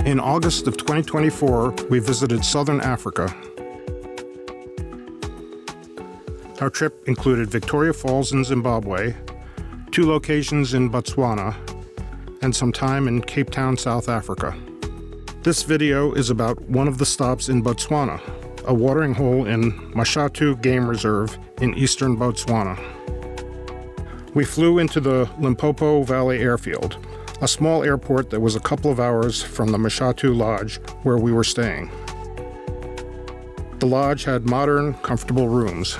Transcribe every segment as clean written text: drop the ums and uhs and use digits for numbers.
In August of 2024, we visited southern Africa. Our trip included Victoria Falls in Zimbabwe, 2 locations in Botswana, and some time in Cape Town, South Africa. This video is about one of the stops in Botswana, a watering hole in Mashatu Game Reserve in eastern Botswana. We flew into the Limpopo Valley Airfield, a small airport that was a couple of hours from the Mashatu Lodge where we were staying. The lodge had modern, comfortable rooms.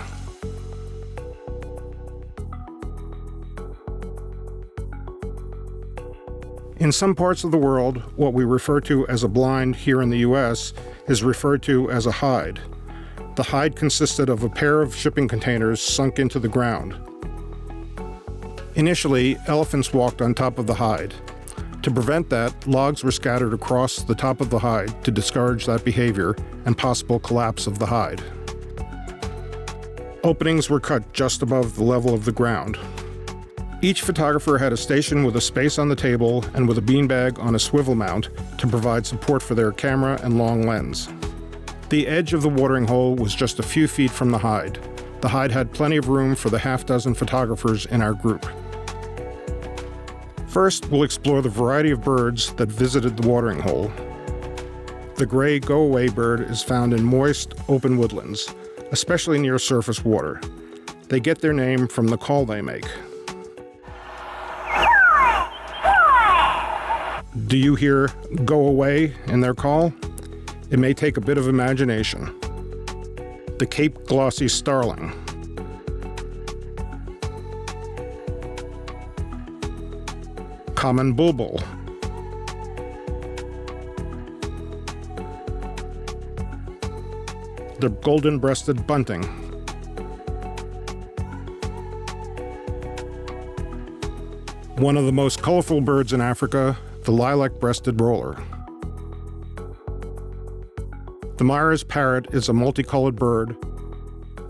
In some parts of the world, what we refer to as a blind here in the US is referred to as a hide. The hide consisted of a pair of shipping containers sunk into the ground. Initially, elephants walked on top of the hide. To prevent that, logs were scattered across the top of the hide to discourage that behavior and possible collapse of the hide. Openings were cut just above the level of the ground. Each photographer had a station with a space on the table and with a beanbag on a swivel mount to provide support for their camera and long lens. The edge of the watering hole was just a few feet from the hide. The hide had plenty of room for the half-dozen photographers in our group. First, we'll explore the variety of birds that visited the watering hole. The gray go-away bird is found in moist, open woodlands, especially near surface water. They get their name from the call they make. Do you hear "go away" in their call? It may take a bit of imagination. The Cape glossy starling. Common bulbul. The golden-breasted bunting. One of the most colorful birds in Africa, the lilac-breasted roller. The Myers parrot is a multicolored bird.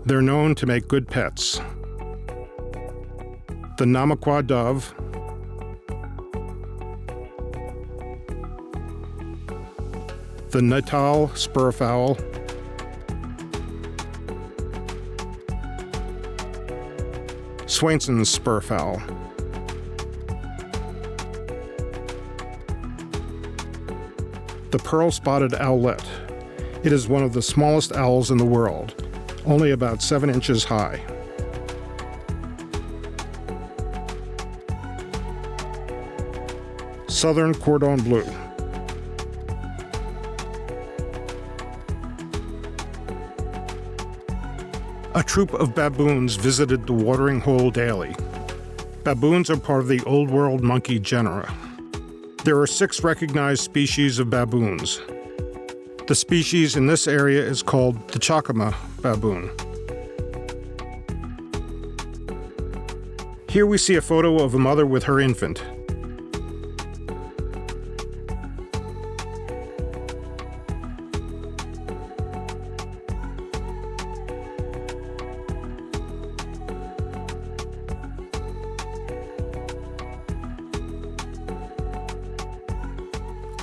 They're known to make good pets. The Namaqua dove. The Natal spurfowl. Swainson's spurfowl. The pearl-spotted owlet. It is one of the smallest owls in the world, only about 7 inches high. Southern cordon bleu. A troop of baboons visited the watering hole daily. Baboons are part of the Old World monkey genera. There are 6 recognized species of baboons. The species in this area is called the Chakama baboon. Here we see a photo of a mother with her infant.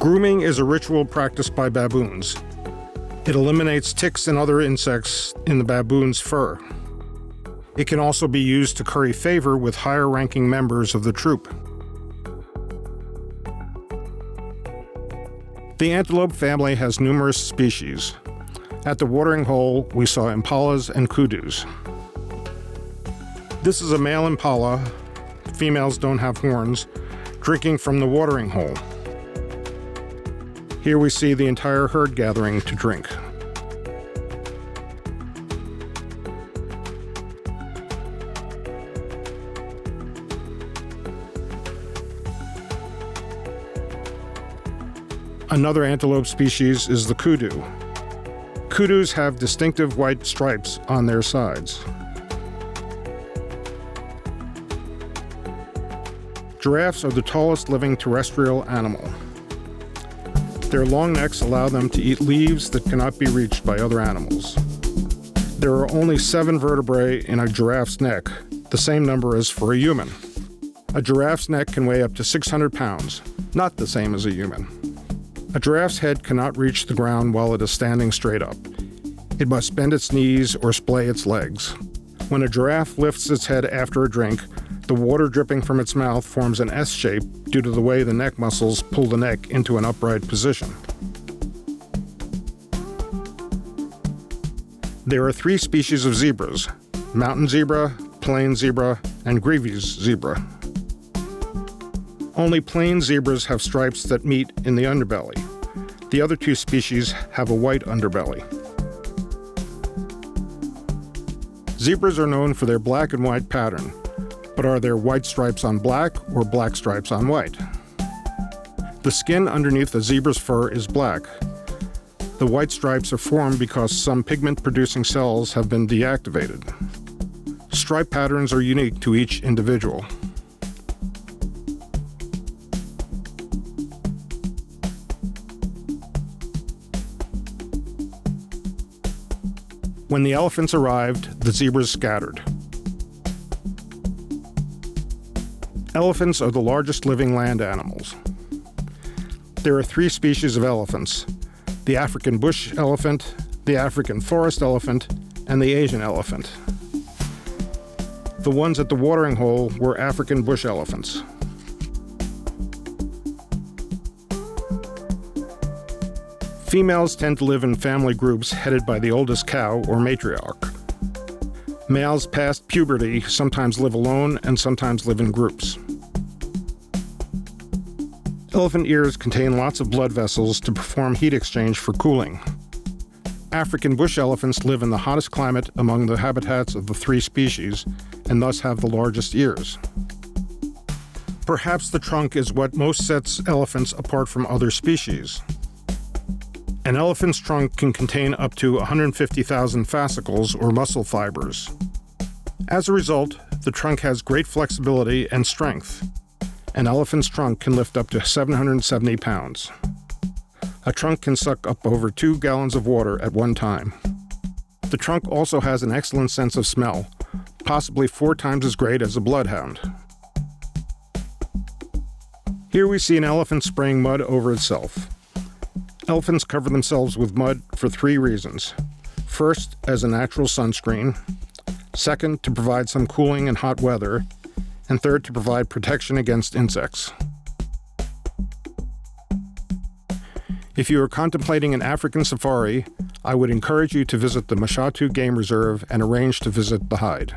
Grooming is a ritual practiced by baboons. It eliminates ticks and other insects in the baboon's fur. It can also be used to curry favor with higher-ranking members of the troop. The antelope family has numerous species. At the watering hole, we saw impalas and kudus. This is a male impala, females don't have horns, drinking from the watering hole. Here we see the entire herd gathering to drink. Another antelope species is the kudu. Kudus have distinctive white stripes on their sides. Giraffes are the tallest living terrestrial animal. Their long necks allow them to eat leaves that cannot be reached by other animals. There are only 7 vertebrae in a giraffe's neck, the same number as for a human. A giraffe's neck can weigh up to 600 pounds, not the same as a human. A giraffe's head cannot reach the ground while it is standing straight up. It must bend its knees or splay its legs. When a giraffe lifts its head after a drink, the water dripping from its mouth forms an S shape due to the way the neck muscles pull the neck into an upright position. There are 3 species of zebras: mountain zebra, plain zebra, and Grevy's zebra. Only plain zebras have stripes that meet in the underbelly. The other 2 species have a white underbelly. Zebras are known for their black and white pattern, but are there white stripes on black or black stripes on white? The skin underneath a zebra's fur is black. The white stripes are formed because some pigment-producing cells have been deactivated. Stripe patterns are unique to each individual. When the elephants arrived, the zebras scattered. Elephants are the largest living land animals. There are 3 species of elephants: the African bush elephant, the African forest elephant, and the Asian elephant. The ones at the watering hole were African bush elephants. Females tend to live in family groups headed by the oldest cow or matriarch. Males past puberty sometimes live alone and sometimes live in groups. Elephant ears contain lots of blood vessels to perform heat exchange for cooling. African bush elephants live in the hottest climate among the habitats of the 3 species and thus have the largest ears. Perhaps the trunk is what most sets elephants apart from other species. An elephant's trunk can contain up to 150,000 fascicles or muscle fibers. As a result, the trunk has great flexibility and strength. An elephant's trunk can lift up to 770 pounds. A trunk can suck up over 2 gallons of water at one time. The trunk also has an excellent sense of smell, possibly 4 times as great as a bloodhound. Here we see an elephant spraying mud over itself. Elephants cover themselves with mud for 3 reasons. First, as a natural sunscreen. Second, to provide some cooling in hot weather. And third, to provide protection against insects. If you are contemplating an African safari, I would encourage you to visit the Mashatu Game Reserve and arrange to visit the hide.